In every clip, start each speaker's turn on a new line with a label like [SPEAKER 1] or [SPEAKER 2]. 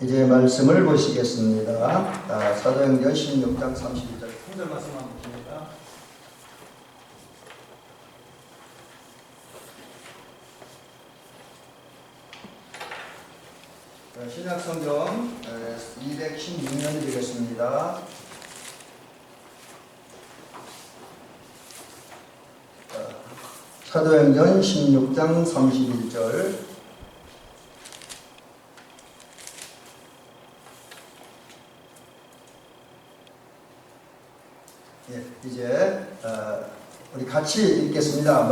[SPEAKER 1] 이제 말씀을 보시겠습니다. 사도행전 16장 31절 3절 말씀 한번 보십니다. 신약성경 216면 되겠습니다. 사도행전 16장 31절 이제 우리 같이 읽겠습니다.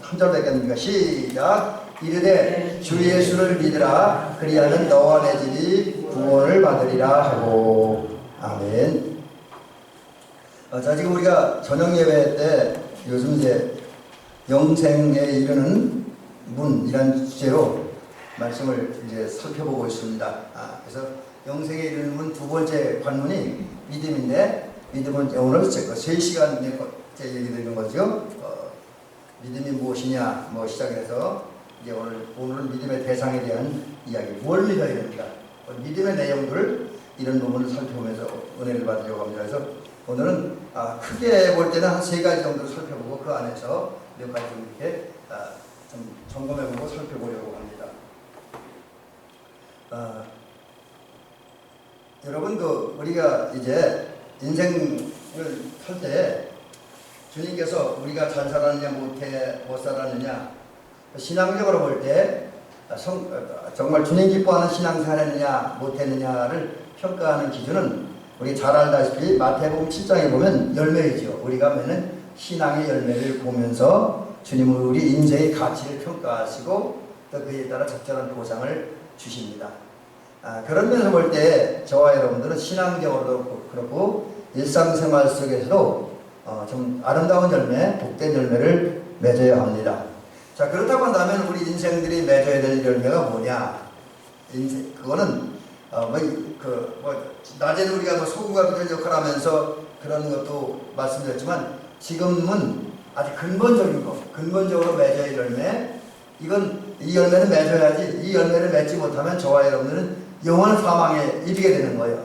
[SPEAKER 1] 한 절밖에 안 됩니다. 시작. 이르되 주 예수를 믿으라 그리하면 너와 내 집이 구원을 받으리라 하고. 아멘. 자, 지금 우리가 저녁 예배 때 요즘 이제 영생에 이르는 문이라는 주제로 말씀을 이제 살펴보고 있습니다. 그래서 영생에 이르는 문 두 번째 관문이 믿음인데, 믿음은 오늘 3시간 얘기 드리는 거죠. 믿음이 무엇이냐 시작해서 이제 오늘은 믿음의 대상에 대한 이야기, 뭘 믿어야 됩니까? 믿음의 내용들, 이런 부분을 살펴보면서 은혜를 받으려고 합니다. 그래서 오늘은 크게 볼 때는 한 3가지 정도 살펴보고 그 안에서 몇 가지 좀 이렇게 좀 점검해보고 살펴보려고 합니다. 여러분, 우리가 이제 인생을 살 때 주님께서 우리가 잘 살았느냐 못 살았느냐, 신앙적으로 볼 때 정말 주님 기뻐하는 신앙생활 했느냐 못했느냐를 평가하는 기준은 우리 잘 알다시피 마태복음 7장에 보면 열매이죠. 우리가 보면은 신앙의 열매를 보면서 주님은 우리 인생의 가치를 평가하시고 또 그에 따라 적절한 보상을 주십니다. 그런 면에서 볼 때 저와 여러분들은 신앙적으로도 그렇고 일상생활 속에서도 좀 아름다운 열매, 복된 열매를 맺어야 합니다. 자, 그렇다고 한다면 우리 인생들이 맺어야 될 열매가 뭐냐? 그거는 낮에는 우리가 소금과 비전 역할을 하면서 그런 것도 말씀드렸지만, 지금은 아주 근본적으로 맺어야 할 열매, 이 열매는 맺어야지, 이 열매를 맺지 못하면 저와 여러분들은 영원한 사망에 이르게 되는 거예요.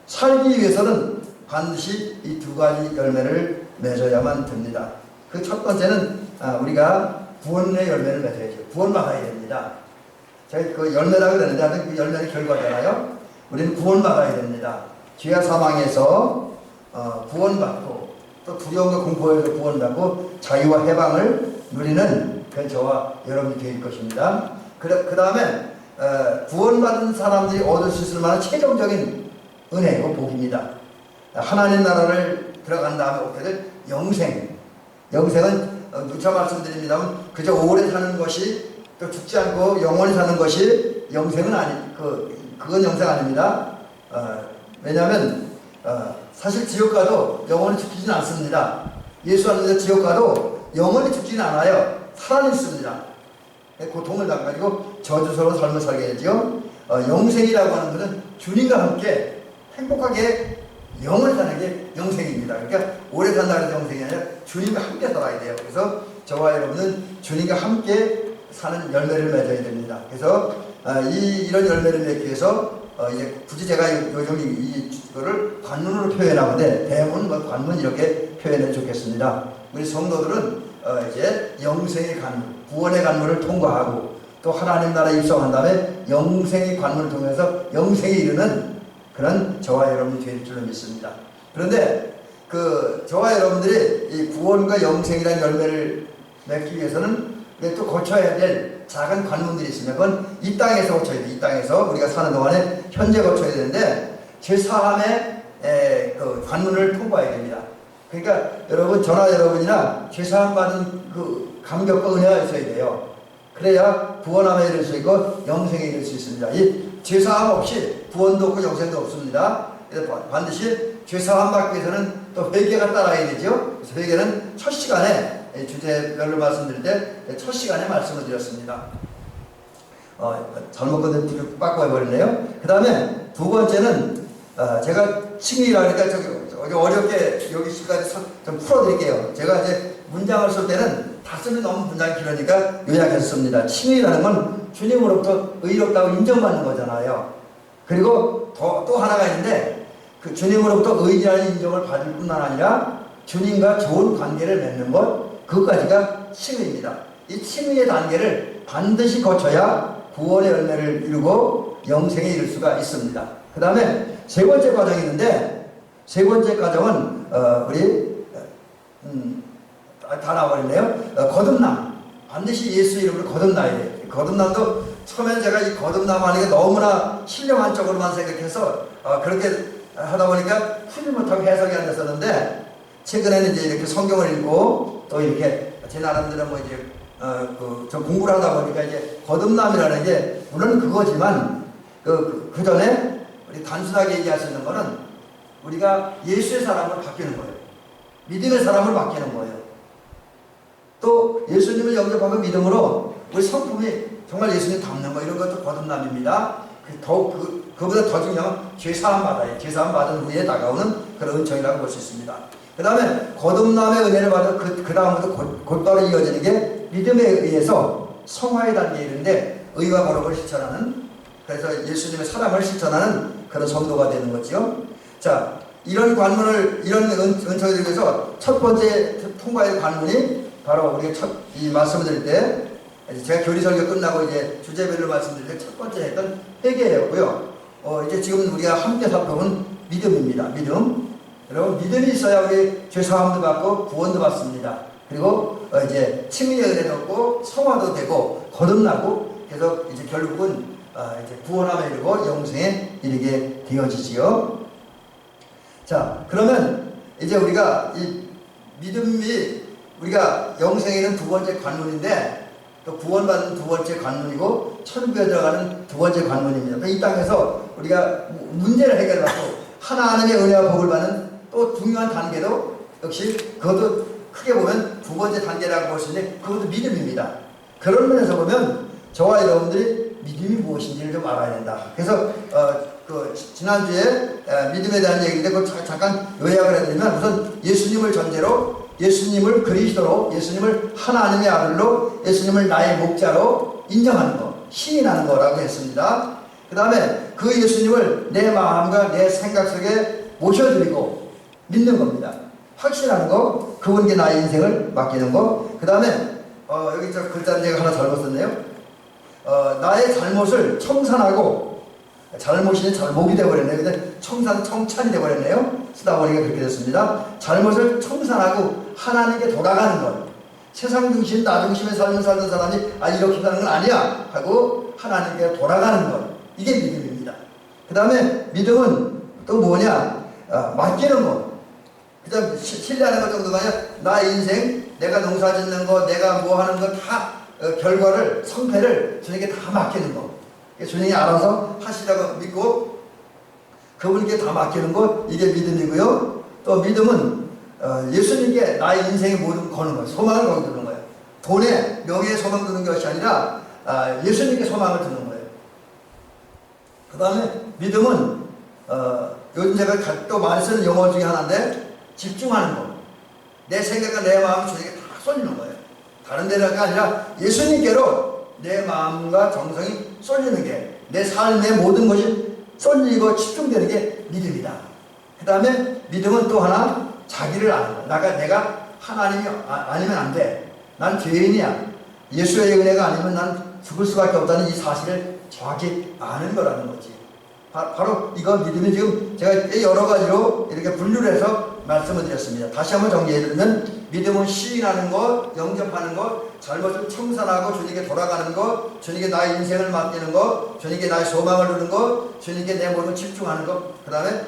[SPEAKER 1] 살기 위해서는 반드시 이 2가지 열매를 맺어야만 됩니다. 그 첫 번째는 우리가 구원의 열매를 맺어야죠. 구원받아야 됩니다. 제가 그 열매라고 그러는데 그 열매는 결과잖아요. 우리는 구원받아야 됩니다. 죄와 사망에서 구원받고 또 두려움과 공포에서 구원받고 자유와 해방을 누리는 그 저와 여러분이 될 것입니다. 그 다음에 구원받은 사람들이 얻을 수 있을 만한 최종적인 은혜고 복입니다. 하나님 나라를 들어간 다음에 얻게 될 영생은 누차 말씀드립니다만 그저 오래 사는 것이, 또 죽지 않고 영원히 사는 것이 영생은 그건 영생 아닙니다. 왜냐하면 사실 지옥 가도 영원히 죽지는 않습니다. 예수 안에서 지옥 가도 영원히 죽지는 않아요. 살아있습니다. 고통을 당가지고 저주스러운 삶을 살게 되죠. 영생이라고 하는 것은 주님과 함께 행복하게 영원히 사는 게 영생입니다. 그러니까 오래 산다는 게 영생이 아니라 주님과 함께 살아야 돼요. 그래서 저와 여러분은 주님과 함께 사는 열매를 맺어야 됩니다. 그래서 이런 열매를 맺기 위해서 이제 굳이 제가 요즘 이거를 관문으로 표현하는데, 대부분 관문 이렇게 표현해 좋겠습니다. 우리 성도들은 이제 영생의 관문, 구원의 관문을 통과하고 또 하나님 나라에 입성한 다음에 영생의 관문을 통해서 영생에 이르는 그런 저와 여러분이 될 줄로 믿습니다. 그런데 저와 여러분들이 이 구원과 영생이라는 열매를 맺기 위해서는 또 거쳐야 될 작은 관문들이 있습니다. 그건 이 땅에서 거쳐야 돼요. 이 땅에서 우리가 사는 동안에 현재 거쳐야 되는데, 죄사함의 그 관문을 통과해야 됩니다. 그러니까 여러분, 저나 여러분이나 죄사함 받은 그 감격과 은혜가 있어야 돼요. 그래야 구원함에 이를 수 있고 영생에 이를 수 있습니다. 이 죄사함 없이 구원도 없고 영생도 없습니다. 그래서 반드시 죄사함 받기 위해서는 또 회개가 따라야 되죠. 그래서 회개는 첫 시간에 주제별로 말씀드릴 때 첫 시간에 말씀을 드렸습니다. 잘못 건데 바꿔버렸네요. 그 다음에 두 번째는 제가 칭의라 하니까 저기 어렵게 여기까지 좀 풀어드릴게요. 제가 이제 문장을 쓸 때는 다 쓰면 너무 문장이 길으니까 요약해서 씁니다. 칭의라는 건 주님으로부터 의롭다고 인정받는 거잖아요. 그리고 또 하나가 있는데 그 주님으로부터 의인이라는 인정을 받을 뿐만 아니라 주님과 좋은 관계를 맺는 것, 그것까지가 칭의입니다. 이 칭의의 단계를 반드시 거쳐야 구원의 열매를 이루고 영생에 이를 수가 있습니다. 그 다음에 세 번째 과정이 있는데, 세 번째 과정은 우리 다 나와버렸네요. 거듭남. 반드시 예수 이름으로 거듭나야 돼요. 거듭남도 처음에는 제가 이 거듭남 하는 게 너무나 신령한 쪽으로만 생각해서 그렇게 하다 보니까 풀지 못하고 해석이 안 됐었는데, 최근에는 이제 이렇게 성경을 읽고 또 이렇게 제 나름대로 뭐 이제 좀 공부를 하다 보니까 이제 거듭남이라는 게 물론 그거지만 그 전에 우리 단순하게 얘기할 수 있는 거는 우리가 예수의 사람으로 바뀌는 거예요. 믿음의 사람으로 바뀌는 거예요. 또 예수님을 영접하고 믿음으로 우리 성품이 정말 예수님 닮는 거, 이런 것도 거듭남입니다. 그보다 더 중요한 건 죄사함 받아요. 죄사함 받은 후에 다가오는 그런 은총이라고 볼 수 있습니다. 그 다음에 거듭남의 은혜를 받아 그 다음부터 곧바로 이어지는 게 믿음에 의해서 성화의 단계에 이르는데, 의와 거룩을 실천하는, 그래서 예수님의 사랑을 실천하는 그런 성도가 되는 거죠. 자, 이런 관문을, 이런 은총을 위해서 첫 번째 통과의 관문이 바로 우리가 이 말씀을 드릴 때, 제가 교리 설교 끝나고 이제 주제별로 말씀드릴 때 첫 번째 했던 회개였고요. 이제 지금 우리가 함께 살펴본 믿음입니다. 믿음. 여러분, 믿음이 있어야 우리 죄사함도 받고 구원도 받습니다. 그리고 이제 칭의의 은혜도 얻고 성화도 되고 거듭나고, 그래서 이제 결국은 이제 구원함에 이르고 영생에 이르게 되어지지요. 자, 그러면 이제 우리가 이 믿음이 우리가 영생에는 두 번째 관문인데, 또 구원받는 두 번째 관문이고 천국에 들어가는 두 번째 관문입니다. 이 땅에서 우리가 문제를 해결하고 하나님의 은혜와 복을 받는 또 중요한 단계도 역시 그것도 크게 보면 두 번째 단계라고 볼 수 있는데, 그것도 믿음입니다. 그런 면에서 보면 저와 여러분들이 믿음이 무엇인지를 좀 알아야 된다. 그래서 지난주에 믿음에 대한 얘기인데 그걸 잠깐 요약을 해드리면, 우선 예수님을 전제로, 예수님을 그리스도로, 예수님을 하나님의 아들로, 예수님을 나의 목자로 인정하는 것, 시인하는 거라고 했습니다. 그 다음에 그 예수님을 내 마음과 내 생각 속에 모셔드리고 믿는 겁니다. 확신하는 거, 그분께 나의 인생을 맡기는 거. 그 다음에 여기 저 글자는 제가 하나 잘못 썼네요. 나의 잘못을 청산하고, 잘못이 잘못이 되어버렸네요. 근데 청찬이 되어버렸네요. 쓰다 보니까 그렇게 됐습니다. 잘못을 청산하고 하나님께 돌아가는 것. 세상 중심, 나 중심의 삶을 살던 사람이 이렇게 사는 건 아니야 하고 하나님께 돌아가는 것. 이게 믿음입니다. 그 다음에 믿음은 또 뭐냐? 맡기는 것. 그 다음 신뢰하는 것 정도가 아니라 나의 인생, 내가 농사 짓는 거, 내가 뭐 하는 거 다 결과를, 성패를 주님께 다 맡기는 거. 주님이 알아서 하시라고 믿고 그분께 다 맡기는 것, 이게 믿음이고요. 또 믿음은 예수님께 나의 인생의 모든 거는 거예요. 소망을 거기 두는 거예요. 돈에, 명예에 소망 두는 것이 아니라 예수님께 소망을 두는 거예요. 그 다음에 믿음은 요즘 제가 또 많이 쓰는 용어 중에 하나인데, 집중하는 것. 내 생각과 내 마음을 주님께 다 쏠리는 거예요. 다른 데가 아니라 예수님께로 내 마음과 정성이 쏠리는 게, 내 삶의 모든 것이 쏠리고 집중되는 게 믿음이다. 그 다음에 믿음은 또 하나, 자기를 아는 거야. 내가 하나님이 아니면 안 돼. 난 죄인이야. 예수의 은혜가 아니면 난 죽을 수밖에 없다는 이 사실을 정확히 아는 거라는 거지. 바로 이거 믿음이 지금 제가 여러 가지로 이렇게 분류를 해서 말씀을 드렸습니다. 다시 한번 정리해드리면, 믿음은 시인하는 것, 영접하는 것, 잘못을 청산하고 주님께 돌아가는 것, 주님께 나의 인생을 맡기는 것, 주님께 나의 소망을 두는 것, 주님께 내 모든 집중하는 것, 그 다음에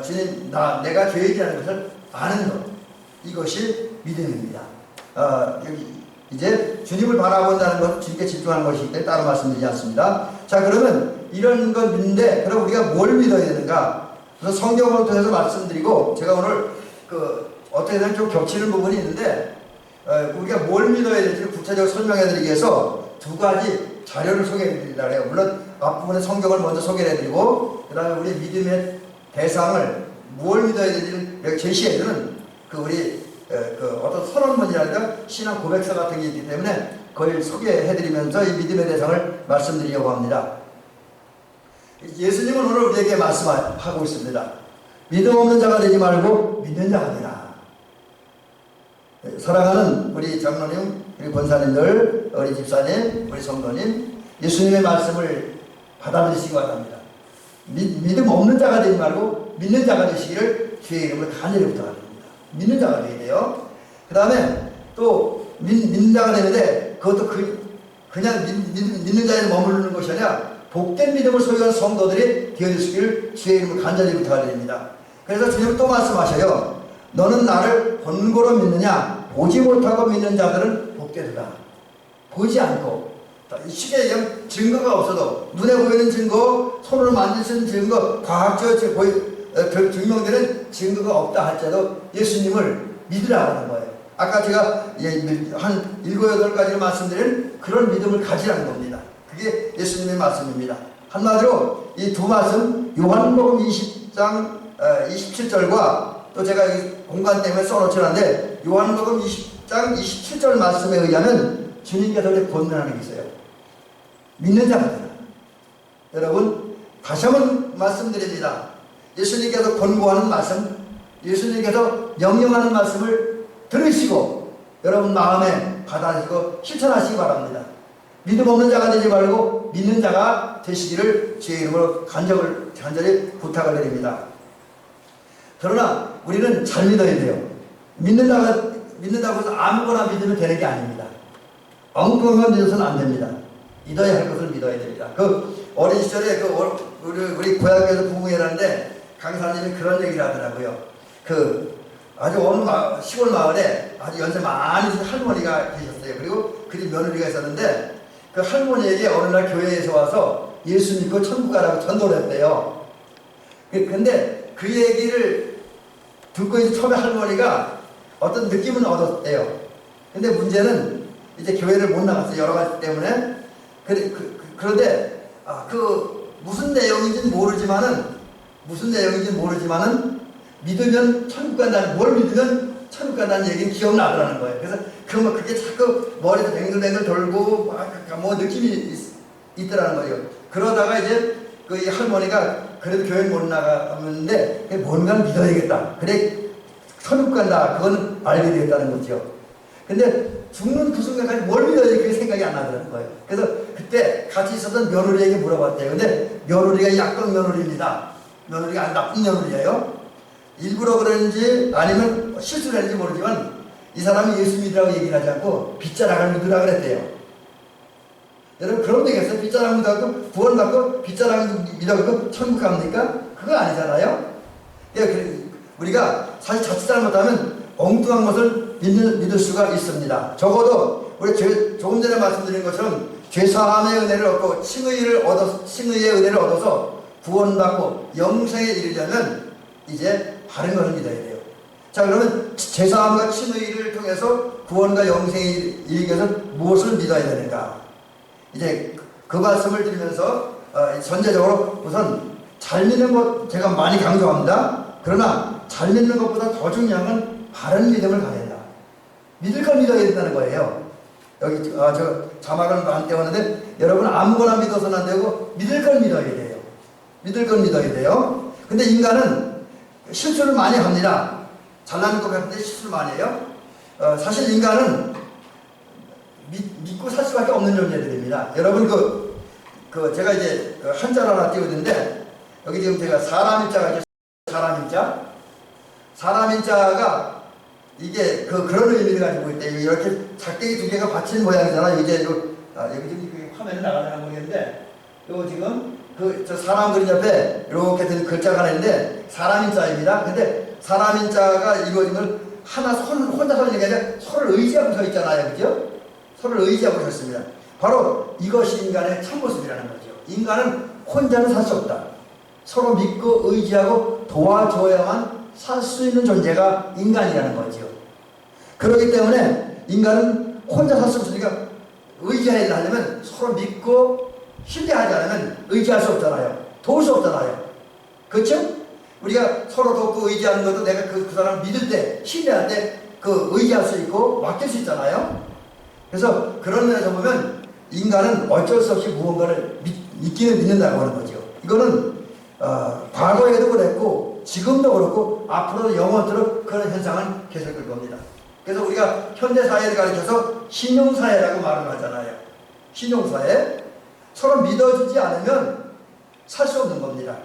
[SPEAKER 1] 주님, 내가 죄인이라는 것을 아는 것. 이것이 믿음입니다. 여기 이제 주님을 바라본다는 것, 주님께 집중하는 것이기 때문에 따로 말씀드리지 않습니다. 자, 그러면 이런 걸 믿는데, 그럼 우리가 뭘 믿어야 되는가? 그래서 성경을 통해서 말씀드리고, 제가 오늘 어떻게든 좀 겹치는 부분이 있는데, 우리가 뭘 믿어야 될지 구체적으로 설명해 드리기 위해서 두 가지 자료를 소개해 드리려고 해요. 물론 앞부분에 성경을 먼저 소개해 드리고, 그 다음에 우리 믿음의 대상을 뭘 믿어야 될지를 제시해 주는 어떤 선언문이랄까 신앙 고백서 같은 게 있기 때문에 그걸 소개해 드리면서 이 믿음의 대상을 말씀드리려고 합니다. 예수님은 오늘 우리에게 말씀하고 있습니다. 믿음 없는 자가 되지 말고 믿는 자가 되라. 사랑하는 우리 장로님, 우리 권사님들, 우리 집사님, 우리 성도님, 예수님의 말씀을 받아들이시기 바랍니다. 믿음 없는 자가 되지 말고 믿는 자가 되시기를 주의 이름으로 간절히 부탁드립니다. 믿는 자가 되어야 돼요. 그 다음에 또 믿는 자가 되는데 그것도 그냥 믿는 자에 머무르는 것이 아니라 복된 믿음을 소유한 성도들이 되어주시기를 주의 이름으로 간절히 부탁드립니다. 그래서 주님은 또 말씀하셔요. 너는 나를 본고로 믿느냐? 보지 못하고 믿는 자들은 복되리라. 보지 않고 쉽게 얘기하면 증거가 없어도 눈에 보이는 증거, 손으로 만질 수 있는 증거, 과학적으로 증명되는 증거가 없다 할지라도 예수님을 믿으라고 하는 거예요. 아까 제가 한 7, 8가지를 말씀드린 그런 믿음을 가지라는 겁니다. 그게 예수님의 말씀입니다. 한마디로 이 두 말씀, 요한복음 20장 27절과 또 제가 공간 때문에 써놓지 않는데 요한복음 20장 27절 말씀에 의하면 주님께서 우리 권면하는 게 있어요. 믿는 자가 되라. 여러분 다시 한번 말씀드립니다. 예수님께서 권고하는 말씀, 예수님께서 명령하는 말씀을 들으시고 여러분 마음에 받아들이고 실천하시기 바랍니다. 믿음 없는 자가 되지 말고 믿는 자가 되시기를 주의 이름으로 간절히 부탁을 드립니다. 그러나 우리는 잘 믿어야 돼요. 믿는다고 해서 아무거나 믿으면 되는 게 아닙니다. 엉뚱한 믿어서는 안 됩니다. 믿어야 할 것을 믿어야 됩니다. 그 어린 시절에 우리 고향에서 부흥회라는데 강사님이 그런 얘기를 하더라고요. 아주 어느 시골 마을에 아주 연세 많이 든 할머니가 계셨어요. 그리고 그 집 며느리가 있었는데 그 할머니에게 어느 날 교회에서 와서 예수 믿고 천국 가라고 전도를 했대요. 근데 그 얘기를 듣고 이제 처음에 할머니가 어떤 느낌은 얻었대요. 근데 문제는 이제 교회를 못 나갔어요. 여러 가지 때문에. 그런데 무슨 내용인지는 모르지만은 믿으면 천국 간다는, 뭘 믿으면 천국 간다는 얘기는 기억나더라는 거예요. 그래서 그게 자꾸 머리에서 뱅글뱅글 돌고 뭐 느낌이 있더라는 거예요. 그러다가 이제 이 할머니가 그래도 교회 못 나가는데 뭔가를 믿어야겠다. 그래 천국 간다. 그건 알게 되겠다는 거죠. 근데 죽는 그 순간까지 뭘 믿어야지 그게 생각이 안 나더라는 거예요. 그래서 그때 같이 있었던 며느리에게 물어봤대요. 근데 며느리가 약간 며느리입니다. 며느리가 나쁜 며느리예요. 일부러 그랬는지 아니면 실수를 했는지 모르지만 이 사람이 예수 믿으라고 얘기를 하지 않고 빗자락을 믿으라 그랬대요. 여러분 그런 얘기했어요. 빗자락 믿어갖고 구원받고 빗자락 믿어갖고 천국 갑니까? 그거 아니잖아요. 우리가 사실 자칫 잘못하면 엉뚱한 것을 믿을 수가 있습니다. 적어도 우리 조금 전에 말씀드린 것처럼 죄사함의 은혜를 얻고 칭의의 은혜를 얻어서 구원받고 영생에 이르려면 이제 바른 것을 믿어야 돼요. 자, 그러면 죄사함과 칭의를 통해서 구원과 영생에 이르기 위해서 무엇을 믿어야 되는가? 이제 그 말씀을 드리면서 전제적으로 우선 잘 믿는 것 제가 많이 강조합니다. 그러나 잘 믿는 것보다 더 중요한 건 바른 믿음을 가져야 된다. 믿을 걸 믿어야 된다는 거예요. 여기 저 자막을 안 떼었는데 여러분 아무거나 믿어서는 안 되고 믿을 걸 믿어야 돼요. 믿을 걸 믿어야 돼요. 근데 인간은 실수를 많이 합니다. 잘나는 것 같은데 실수를 많이 해요. 사실 인간은 믿고 살 수밖에 없는 존재들입니다. 여러분 제가 이제 한자를 하나 띄우는데 여기 지금 제가 사람인자가 있죠. 사람인자가 이게 그런 의미를 가지고 있대요. 이렇게 작대기 두 개가 받친 모양이잖아요. 이제 여기 지금 화면에 나가려나 모르겠는데 요 지금 저 사람 그림 옆에 이렇게 된 글자가 하나 있는데 사람인자입니다. 근데 사람인자가 이루어진 걸 혼자 서 있는 게 아니라 서로를 의지하고 서 있잖아요. 그죠? 서로를 의지하고 서 있습니다. 바로 이것이 인간의 참모습이라는 거죠. 인간은 혼자는 살 수 없다. 서로 믿고 의지하고 도와줘야만 살 수 있는 존재가 인간이라는 거죠. 그렇기 때문에 인간은 혼자 살 수 없으니까 의지해야 하려면 서로 믿고 신뢰하지 않으면 의지할 수 없잖아요. 도울 수 없잖아요. 그렇죠? 우리가 서로 돕고 의지하는 것도 내가 그 사람을 믿을 때, 신뢰할 때 의지할 수 있고 맡길 수 있잖아요. 그래서 그런 면에서 보면 인간은 어쩔 수 없이 무언가를 믿기는 믿는다고 하는 거죠. 이거는 과거에도 그랬고 지금도 그렇고 앞으로도 영원토록 그런 현상은 계속될 겁니다. 그래서 우리가 현대사회를 가리켜서 신용사회라고 말을 하잖아요. 신용사회. 서로 믿어주지 않으면 살 수 없는 겁니다.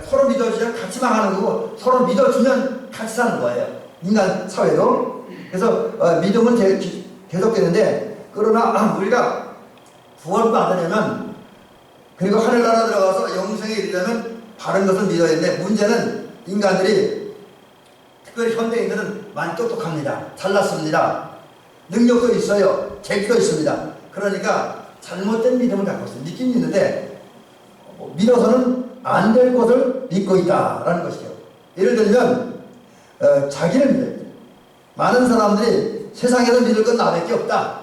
[SPEAKER 1] 서로 믿어주면 같이 망하는 거고 서로 믿어주면 같이 사는 거예요. 인간 사회도. 그래서 믿음은 계속되는데 그러나 우리가 구원을 받으려면 그리고 하늘나라 들어가서 영생에 이르려면 바른 것을 믿어야 되는데 문제는 인간들이 특별히 현대인들은 많이 똑똑합니다. 잘났습니다. 능력도 있어요. 재주도 있습니다. 그러니까 잘못된 믿음을 갖고 있어요. 믿긴 있는데 믿어서는 안 될 것을 믿고 있다라는 것이죠. 예를 들면 자기를 믿어요. 많은 사람들이 세상에서 믿을 건 나밖에 없다.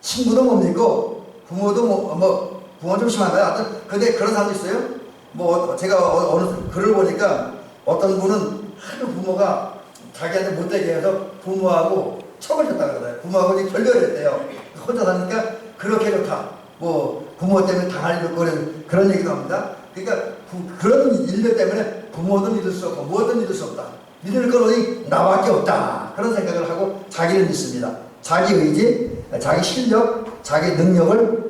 [SPEAKER 1] 친구도 못 믿고 부모도 부모 좀 심한가요? 하여튼 근데 그런 사람도 있어요. 제가 어느 글을 보니까 어떤 분은 하도 부모가 자기한테 못되게 해서 부모하고 척을 졌다 그러더라고요. 부모하고 이제 결별을 했대요. 혼자 사니까 그렇게 좋다. 부모 때문에 당할 그런 얘기도 합니다. 그러니까 그런 일들 때문에 부모도 믿을 수 없고 무엇도 믿을 수 없다. 믿을 건 오직 나밖에 없다. 그런 생각을 하고 자기를 믿습니다. 자기 의지, 자기 실력, 자기 능력을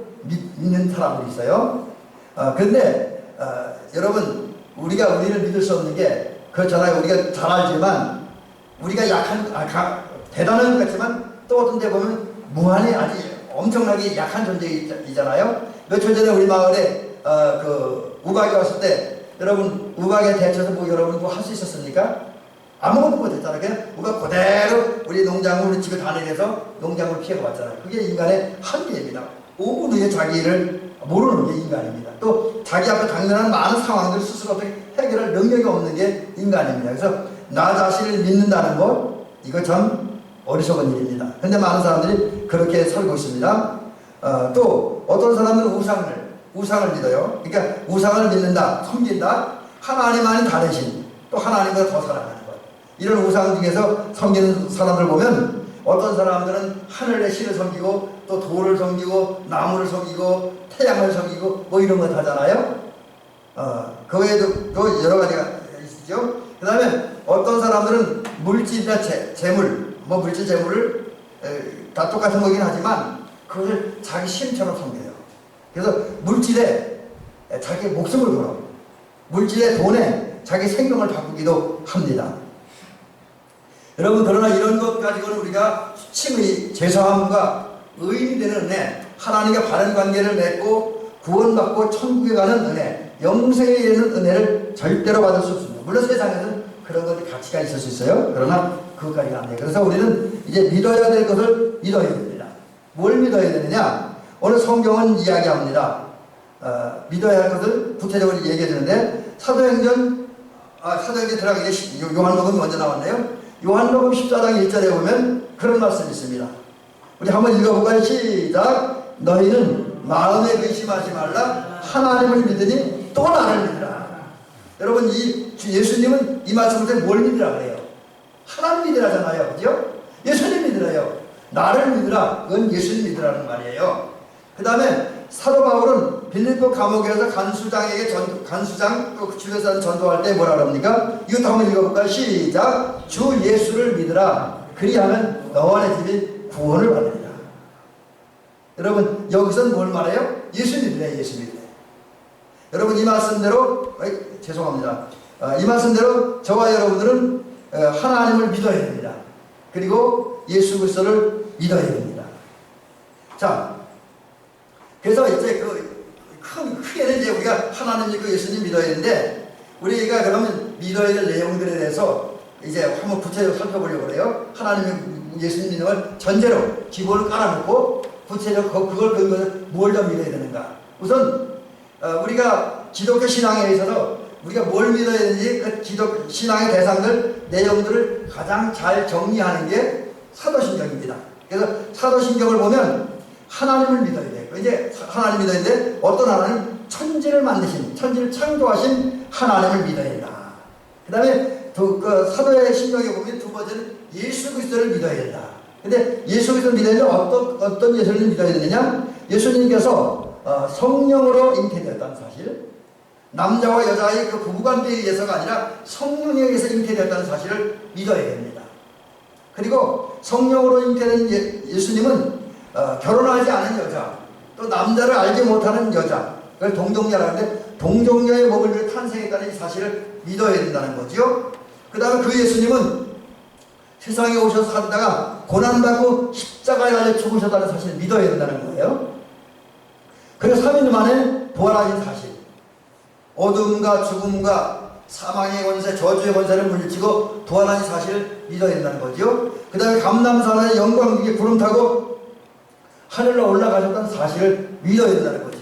[SPEAKER 1] 믿는 사람들이 있어요. 그런데 여러분 우리가 우리를 믿을 수 없는 게 그렇잖아요. 우리가 잘 알지만 우리가 대단한 것 같지만 또 어떤 데 보면 무한히 아주 엄청나게 약한 존재이잖아요. 며칠 전에 우리 마을에 우박이 왔을 때 여러분 우박에 대처해서 여러분 할 수 있었습니까? 아무것도 못했잖아요. 그냥 우박 그대로 우리 농작물 우리 집에 다니면서 농작물 피해가 왔잖아요. 그게 인간의 한계입니다. 5분 후에 자기를 모르는 게 인간입니다. 또 자기 앞에 당면한 많은 상황들 스스로 어떻게 해결할 능력이 없는 게 인간입니다. 그래서 나 자신을 믿는다는 것 이거 참 어리석은 일입니다. 근데 많은 사람들이 그렇게 살고 있습니다. 또 어떤 사람들은 우상을 믿어요. 그러니까 우상을 믿는다, 섬긴다. 하나님만이 다르신 또 하나님보다 더 사랑하는 것. 이런 우상 중에서 섬기는 사람들 보면 어떤 사람들은 하늘의 신을 섬기고 또 돌을 섬기고 나무를 섬기고 태양을 섬기고 이런 것 하잖아요. 그 외에도 또 여러 가지가 있죠. 그 다음에 어떤 사람들은 물질이나 물질 재물을 다 똑같은 거긴 하지만 그것을 자기 신처럼 섬겨요. 그래서 물질에 자기 목숨을 걸어 물질의 돈에 자기 생명을 바꾸기도 합니다. 여러분 그러나 이런 것 가지고는 우리가 수칭의 죄사함과 의인이 되는 은혜, 하나님과 바른 관계를 맺고 구원받고 천국에 가는 은혜, 영생에 이르는 은혜를 절대로 받을 수 없습니다. 물론 세상에는 그런 것들이 가치가 있을 수 있어요. 그러나 그것까지가 안 돼요. 그래서 우리는 이제 믿어야 될 것을 믿어야 됩니다. 뭘 믿어야 되느냐? 오늘 성경은 이야기합니다. 믿어야 할 것을 구체적으로 얘기해 주는데 사도행전 들어가기 전에 요한복음이 먼저 나왔네요. 요한복음 14장 1절에 보면 그런 말씀이 있습니다. 우리 한번 읽어볼까요? 시작. 너희는 마음에 의심하지 말라. 하나님을 믿으니 또 나를 믿으라. 여러분 예수님은 이 말씀을 때 뭘 믿으라 그래요? 하나님 믿으라잖아요. 그죠? 예수님 믿으라요. 나를 믿으라. 그건 예수님 믿으라는 말이에요. 그 다음에 사도 바울은 빌립보 감옥에서 간수장 또 주변에서 전도할 때 뭐라 그럽니까? 이것도 한번 읽어볼까요? 시작. 주 예수를 믿으라. 그리하면 너와 내 집이 구원을 받으리라. 여러분 여기서는 뭘 말해요? 예수 믿으래. 예수 믿으래. 여러분 이 말씀대로 죄송합니다. 이 말씀대로 저와 여러분들은 하나님을 믿어야 됩니다. 그리고 예수 그리스도를 믿어야 됩니다. 자, 그래서 이제 크게는 이제 우리가 하나님 믿고 예수님 믿어야 되는데 우리가 그러면 믿어야 될 내용들에 대해서 이제 한번 구체적으로 살펴보려고 그래요. 하나님 예수님 믿는 걸 전제로 기본을 깔아놓고 구체적으로 그걸 근거해서 뭘 더 믿어야 되는가. 우선 우리가 기독교 신앙에 있어서 우리가 뭘 믿어야 되는지 그 기독 신앙의 대상들 내용들을 가장 잘 정리하는 게 사도신경입니다. 그래서 사도신경을 보면 하나님을 믿어야 돼요. 이제 하나님 믿어야 되는데 어떤 하나님? 천지를 만드신, 천지를 창조하신 하나님을 믿어야 된다. 그 다음에 사도의 신경에 보면 두 번째는 예수 그리스도를 믿어야 된다. 근데 예수 그리스도를 믿어야 되는데 어떤 예수를 믿어야 되느냐? 예수님께서 성령으로 잉태되었다는 사실, 남자와 여자의 그 부부관계에 의해서가 아니라 성령에 의해서 잉태되었다는 사실을 믿어야 됩니다. 그리고 성령으로 잉태된 예수님은 결혼하지 않은 여자, 또 남자를 알지 못하는 여자, 그걸 동정녀라고 하는데 동정녀의 몸을 위해 탄생했다는 이 사실을 믿어야 된다는 거죠. 그 다음에 그 예수님은 세상에 오셔서 살다가 고난받고 십자가에 달려 죽으셨다는 사실을 믿어야 된다는 거예요. 그래서 3일 만에 부활하신 사실, 어둠과 죽음과 사망의 권세, 저주의 권세를 물리치고 부활하신 사실을 믿어야 된다는 거죠. 그 다음에 감람산에 영광 위에 구름 타고 하늘로 올라가셨다는 사실을 믿어야 된다는 거죠.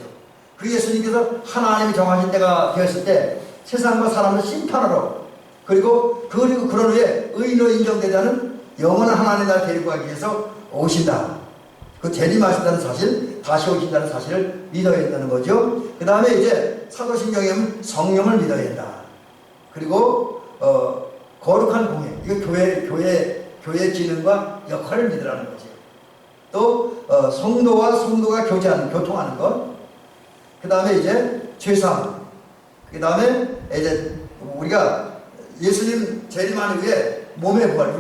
[SPEAKER 1] 그 예수님께서 하나님이 정하신 때가 되었을 때 세상과 사람을 심판하러, 그리고 그런 후에 의인으로 인정되지 않은 영원한 하나님의 나라를 데리고 가기 위해서 오신다. 그 재림하신다는 사실, 다시 오신다는 사실을 믿어야 된다는 거죠. 그 다음에 이제 사도신경에 보면 성령을 믿어야 된다. 그리고 거룩한 공예, 이거 교회 기능과 역할을 믿으라는 거죠. 또 성도와 성도가 교통하는 것. 그 다음에 이제 죄사함. 그 다음에 이제 우리가 예수님 재림한 후에 몸의 부활,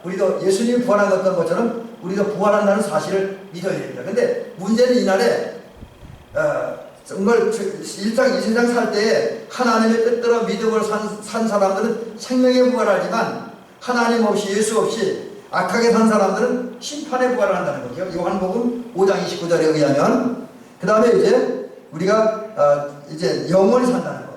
[SPEAKER 1] 우리도 예수님이 부활한 것처럼 우리도 부활한다는 사실을 믿어야 됩니다. 근데 문제는 이날에 정말 이 세상 살 때에 하나님의 뜻대로 믿음을 산 사람들은 생명에 부활하지만 하나님 없이, 예수 없이 악하게 산 사람들은 심판에 부활한다는 거죠. 요한복음 5장 29절에 의하면. 그 다음에 이제 우리가 이제 영원히 산다는 것,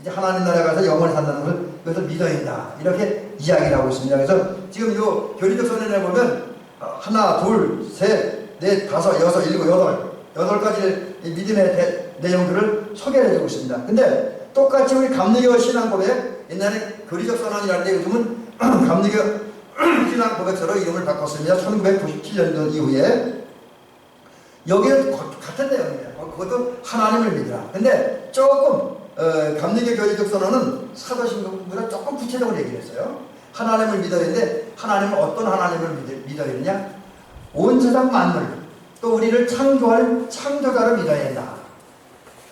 [SPEAKER 1] 이제 하나님 나라에 가서 영원히 산다는 것을 그것을 믿어야 된다, 이렇게 이야기를 하고 있습니다. 그래서 지금 요 교리적 선언에 보면 하나, 둘, 셋, 넷, 다섯, 여섯, 일곱, 여덟 가지 믿음의 내용들을 소개해 주고 있습니다. 근데 똑같이 우리 감리교 신앙 고백, 옛날에 교리적 선언이라는데 요즘은 감리교 신앙 고백서로 이름을 바꿨습니다. 1997년도 이후에. 여기는 같은 내용이에요. 그것도 하나님을 믿으라. 근데 조금 감리교 교리적 선언은 사도신경보다 조금 구체적으로 얘기를 했어요. 하나님을 믿어야 되는데 하나님은 어떤 하나님을 믿어야 되느냐? 온 세상 만물, 또 우리를 창조할 창조자를 믿어야 된다.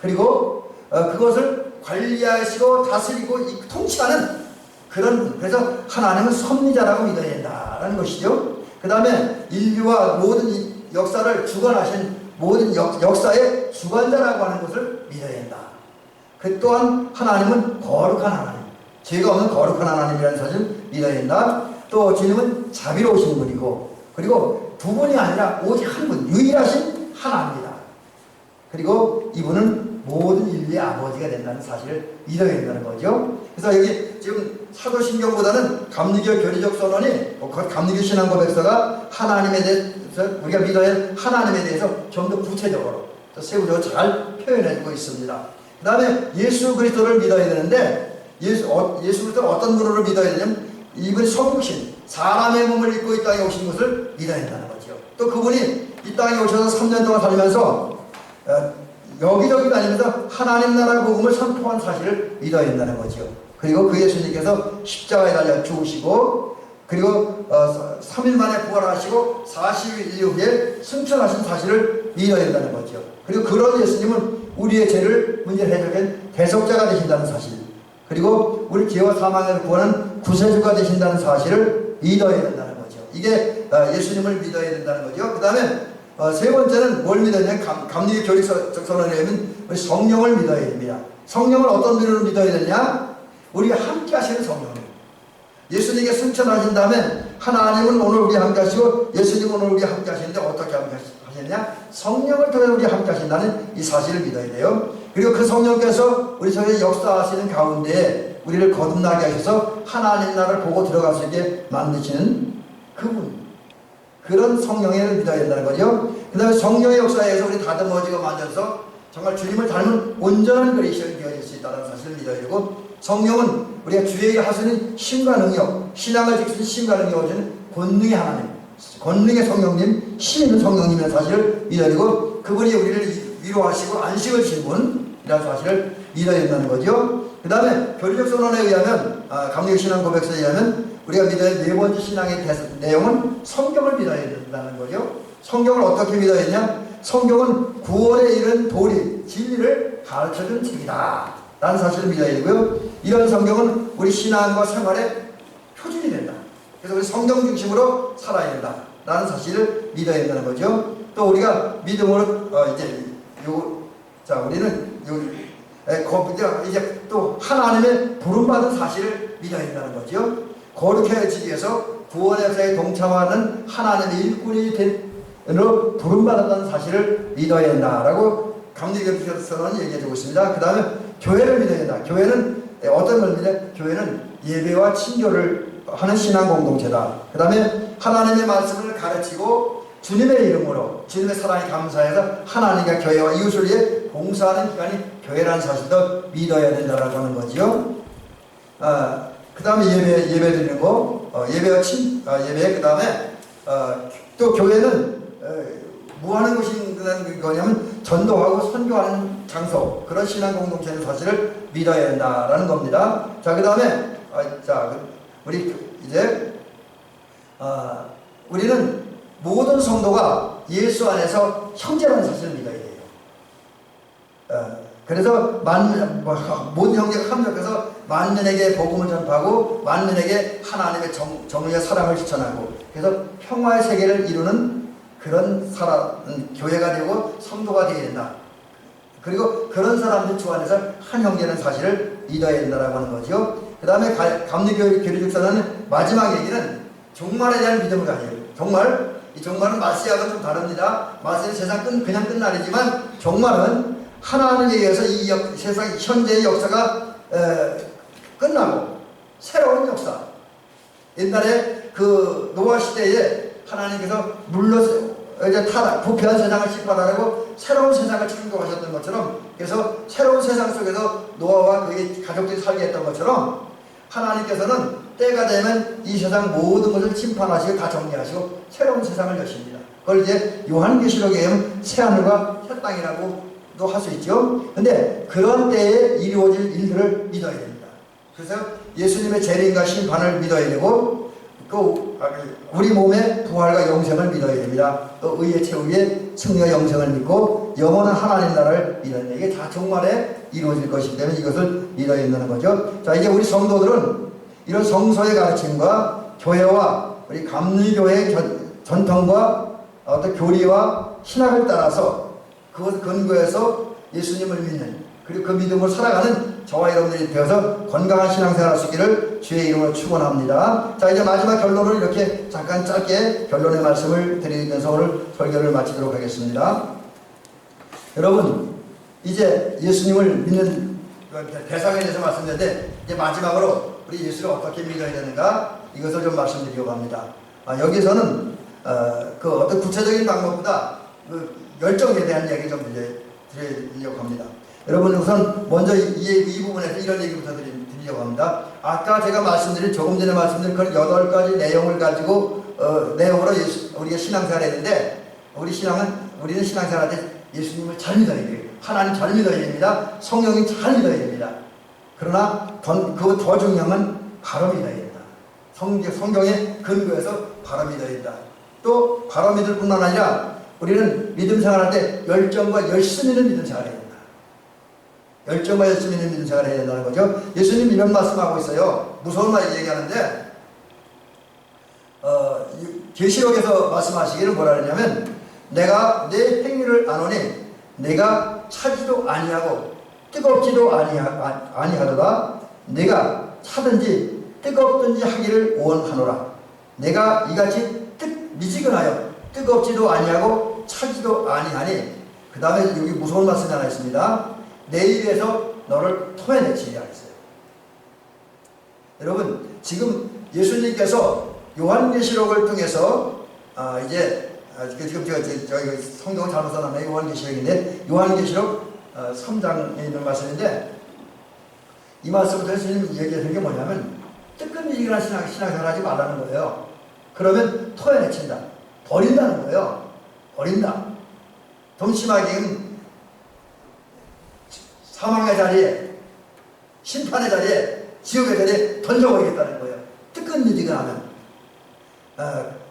[SPEAKER 1] 그리고 그것을 관리하시고 다스리고 통치하는 그런 분, 그래서 하나님은 섭리자라고 믿어야 된다라는 것이죠. 그 다음에 인류와 모든 역사를 주관하신 모든 역사의 주관자라고 하는 것을 믿어야 된다. 그 또한 하나님은 거룩한 하나님, 죄가 없는 거룩한 하나님이라는 사실을 믿어야 된다. 또 주님은 자비로우신 분이고, 그리고 두 분이 아니라 오직 한 분, 유일하신 하나님이다. 그리고 이분은 모든 인류의 아버지가 된다는 사실을 믿어야 된다는 거죠. 그래서 여기 지금 사도신경보다는 감리교 교리적 선언이, 감리교 신앙 고백서가 하나님에 대해서, 우리가 믿어야 할 하나님에 대해서 좀 더 구체적으로, 또 세부적으로 잘 표현해주고 있습니다. 그 다음에 예수 그리스도를 믿어야 되는데, 예수 그리스도를 어떤 분으로 믿어야 되냐면, 이분이 성육신, 사람의 몸을 입고 이 땅에 오신 것을 믿어야 된다는 거죠. 또 그분이 이 땅에 오셔서 3년 동안 살면서 여기저기 다니면서 하나님 나라 복음을 선포한 사실을 믿어야 된다는 거죠. 그리고 그 예수님께서 십자가에 달려 죽으시고, 그리고 3일 만에 부활하시고 40일 이후에 승천하신 사실을 믿어야 된다는 거죠. 그리고 그런 예수님은 우리의 죄를 문제를 해결한 대속자가 되신다는 사실, 그리고 우리 죄와 사망에서 구원하는 구세주가 되신다는 사실을 믿어야 된다는 거죠. 이게 예수님을 믿어야 된다는 거죠. 그 다음에 세 번째는 뭘 믿어야 되냐? 감리교 교리적 선언에 의하면 우리 성령을 믿어야 됩니다. 성령을 어떤 분으로 믿어야 되냐? 우리가 함께 하시는 성령. 예수님께 승천하신 다음에 하나님은 오늘 우리 함께 하시고 예수님은 오늘 우리 함께 하시는데 어떻게 함께 하셨냐? 성령을 통해 우리 함께 하신다는 이 사실을 믿어야 돼요. 그리고 그 성령께서 우리 속에 역사하시는 가운데 우리를 거듭나게 하셔서 하나님 나라를 보고 들어갈 수 있게 만드시는 그분, 그런 성령을 믿어야 된다는 거죠. 그 다음에 성령의 역사에서 우리 다듬어지고 만져서 정말 주님을 닮은 온전한 그리스도인이 되어질 수 있다는 사실을 믿어야 되고, 성령은 우리가 주의 하시는 신과 능력, 신앙을 지키는 신과 능력을 주는 권능의 하나님, 권능의 성령님, 신 있는 성령님의 사실을 믿어야 되고, 그분이 우리를 위로하시고 안식을 주신 분이라는 사실을 믿어야 된다는 거죠. 그 다음에 교리적 선언에 의하면, 감리교 신앙 고백서에 의하면 우리가 믿어야 할 네 번째 신앙의 내용은 성경을 믿어야 된다는 거죠. 성경을 어떻게 믿어야 되냐? 성경은 구원에 이른 도리, 진리를 가르쳐준 책이다 라는 사실을 믿어야 되고요. 이런 성경은 우리 신앙과 생활의 표준이 된다. 그래서 우리 성경 중심으로 살아야 된다 라는 사실을 믿어야 된다는 거죠. 또 우리가 믿음으로 우리는 이제 또 하나님의 부름받은 사실을 믿어야 된다는 거죠. 거룩해지기 위해서 구원의 역사에 동참하는 하나님의 일꾼이 된으로 부름받았다는 사실을 믿어야 된다라고 감리교회에서는 얘기해주고 있습니다. 그 다음에 교회를 믿어야 된다. 교회는 어떤 걸 믿어요? 교회는 예배와 친교를 하는 신앙 공동체다. 그 다음에 하나님의 말씀을 가르치고 주님의 이름으로 주님의 사랑에 감사해서 하나님과 교회와 이웃을 위해 봉사하는 기관이 교회라는 사실도 믿어야 된다라고 하는 거지요. 그 다음에 예배 드리는 거, 예배, 그 다음에 또 교회는 뭐 하는 것인가는 거냐면 전도하고 선교하는 장소, 그런 신앙 공동체의 사실을 믿어야 된다라는 겁니다. 자, 그 다음에 우리는 모든 성도가 예수 안에서 형제라는 사실을 믿어야 돼요. 그래서 모든 형제가 합력해서 만민에게 복음을 전파하고 만민에게 하나님의 정의와 사랑을 실천하고 그래서 평화의 세계를 이루는 그런 교회가 되고 성도가 되어야 된다. 그리고 그런 사람들 주 안에서 한 형제라는 사실을 믿어야 된다라고 하는 거죠. 그 다음에 감리교리적사는 마지막 얘기는 종말에 대한 믿음을 가져요. 이 종말은 마시아가 좀 다릅니다. 마시아는 세상 그냥 끝날이지만 종말은 하나님에 의해서 이 세상 현재의 역사가 끝나고 새로운 역사. 옛날에 그 노아 시대에 하나님께서 부패한 세상을 심판하라고 새로운 세상을 창조하셨던 것처럼, 그래서 새로운 세상 속에서 노아와 그의 가족들이 살게 했던 것처럼 하나님께서는 때가 되면 이 세상 모든 것을 심판하시고 다 정리하시고 새로운 세상을 여십니다. 그걸 이제 요한계시록에 의하면 새하늘과 새 땅이라고 도 할 수 있죠. 근데 그런 때에 이루어질 일들을 믿어야 됩니다. 그래서 예수님의 재림과 심판을 믿어야 되고, 또 우리 몸의 부활과 영생을 믿어야 됩니다. 또 의의 최후의 승리와 영생을 믿고 영원한 하나님 나라를 믿어야 됩니다. 이게 다 종말에 이루어질 것이기 때문에 이것을 믿어야 된다는 거죠. 자, 이제 우리 성도들은 이런 성서의 가르침과 교회와 우리 감리교회의 전통과 어떤 교리와 신학을 따라서 그것을 근거해서 예수님을 믿는, 그리고 그 믿음으로 살아가는 저와 여러분들이 되어서 건강한 신앙생활 할 수 있기를 주의 이름으로 축원합니다. 자, 이제 마지막 결론을 이렇게 잠깐 짧게 결론의 말씀을 드리면서 오늘 설교를 마치도록 하겠습니다. 여러분, 이제 예수님을 믿는 대상에 대해서 말씀드렸는데, 이제 마지막으로 우리 예수를 어떻게 믿어야 되는가, 이것을 좀 말씀드리려고 합니다. 여기서는 그 어떤 구체적인 방법보다 열정에 대한 얘기 좀 드리려고 합니다. 여러분, 우선 먼저 이 부분에서 이런 얘기부터 드리려고 합니다. 아까 제가 말씀드린, 조금 전에 말씀드린 그런 8가지 내용을 가지고 내용으로 우리가 신앙생활을 했는데, 우리는 신앙생활할 때 예수님을 잘 믿어야 돼요. 하나님 잘 믿어야 됩니다. 성령님 잘 믿어야 됩니다. 그러나 그 더 중요한 건 바로 믿어야 된다. 성경의 근거에서 바로 믿어야 된다. 또 바로 믿을 뿐만 아니라 우리는 믿음 생활할 때 열정과 열심 있는 믿음 생활을 해야 된다. 열정과 열심 있는 믿음 생활을 해야 된다는 거죠. 예수님 이런 말씀하고 있어요. 무서운 말 얘기하는데, 계시록에서 말씀하시기를 뭐라 그러냐면, 내가 내 행위를 아노니 내가 차지도 아니하고 뜨겁지도 아니하도다. 내가 차든지 뜨겁든지 하기를 원하노라. 내가 이같이 미지근하여 뜨겁지도 아니하고 차지도 아니하니, 그 다음에 여기 무서운 말씀이 하나 있습니다. 내 입에서 너를 토해내치리라 했어요. 여러분, 지금 예수님께서 요한계시록을 통해서 지금 저희 성경을 잘못 써놨네요. 요한계시록인데, 요한계시록 3장에 있는 말씀인데, 이 말씀부터 예수님 얘기하는 게 뭐냐면, 뜨끈미지근한 신앙생활 하지 말라는 거예요. 그러면 토해내친다. 버린다는 거예요. 버린다. 좀 심하게 사망의 자리에, 심판의 자리에, 지옥의 자리에 던져버리겠다는 거예요. 뜨끈미지근하면.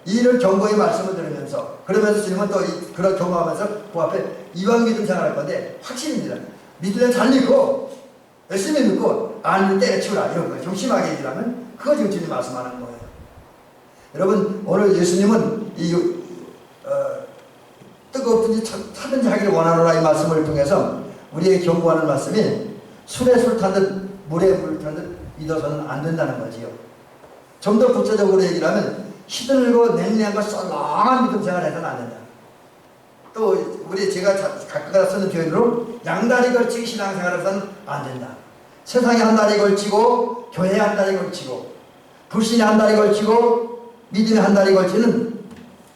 [SPEAKER 1] 이를 경고의 말씀을 들으면서 그러면서 주님은 또 그런 경고하면서 그 앞에 이왕 믿음 생활할 건데 확신입니다. 믿으면 잘 믿고 열심히 믿고 안 믿을 때 때려치우라 이런 거예요. 좀 심하게 얘기하면 그거 지금 주님 말씀하는 거예요. 여러분 오늘 예수님은 뜨겁든지 타든지 하기를 원하노라 이 말씀을 통해서 우리에게 경고하는 말씀이 술에 술 타듯 물에 물 타듯 믿어서는 안 된다는 거지요. 좀 더 구체적으로 얘기를 하면 시들고 냉랭한 거 썰렁한 믿음 생활해서는 안 된다. 또 우리 제가 각각 쓰는 표현으로 양다리 걸치기 신앙생활해서는 안 된다. 세상에 한 다리 걸치고 교회에 한 다리 걸치고 불신에 한 다리 걸치고 믿음에 한 다리 걸치는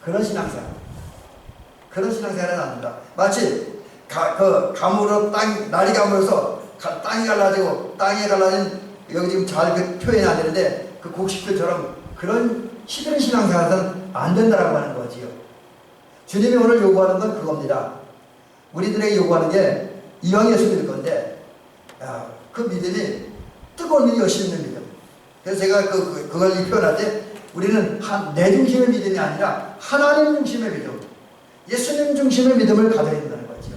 [SPEAKER 1] 그런 신앙생활. 그런 신앙생활은 안 된다. 마치 가물어 날이 가물어서 땅이 갈라지고 땅에 갈라진 여기 지금 잘 표현이 안 되는데 그 곡식들처럼 그런 시들은 신앙생활은 안 된다라고 하는 거지요. 주님이 오늘 요구하는 건 그겁니다. 우리들에게 요구하는 게 이왕 예수 믿을 건데 그 믿음이 뜨거운 믿음, 열심히 있는 믿음. 그래서 제가 그걸 표현할 때 우리는 내 중심의 믿음이 아니라 하나님 중심의 믿음, 예수님 중심의 믿음을 가져야 된다는 거죠.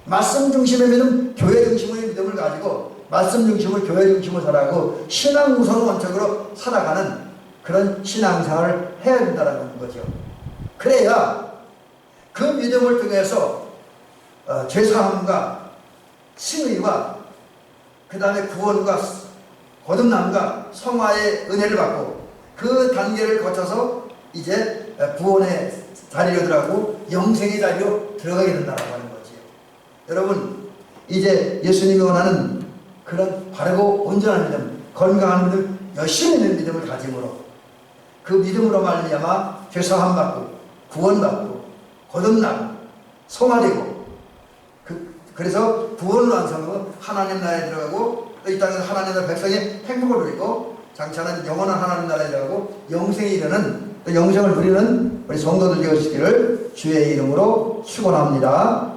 [SPEAKER 1] 말씀 중심의 믿음, 교회 중심의 믿음을 가지고 말씀 중심을 교회 중심으로 살아가고 신앙 우선 원칙으로 살아가는 그런 신앙생활을 해야 된다는 거죠. 그래야 그 믿음을 통해서 죄사함과 승의와 그 다음에 구원과 거듭남과 성화의 은혜를 받고 그 단계를 거쳐서 이제 구원의 자리로 들어가고 영생의 자리로 들어가게 된다고 하는 거지요. 여러분 이제 예수님이 원하는 그런 바르고 온전한 믿음, 건강한 믿음, 열심히 있는 믿음을 가짐으로 그 믿음으로 말미암아 죄사함 받고 구원받고 거듭나고 성화되고 그래서 구원을 완성하고 하나님 나라에 들어가고 이 땅에서 하나님 나라 백성의 행복을 누리고 장차는 영원한 하나님 나라에 들어가고 영생에 이르는 또 영생을 누리는 우리 성도들 되시기를 주의 이름으로 축원합니다.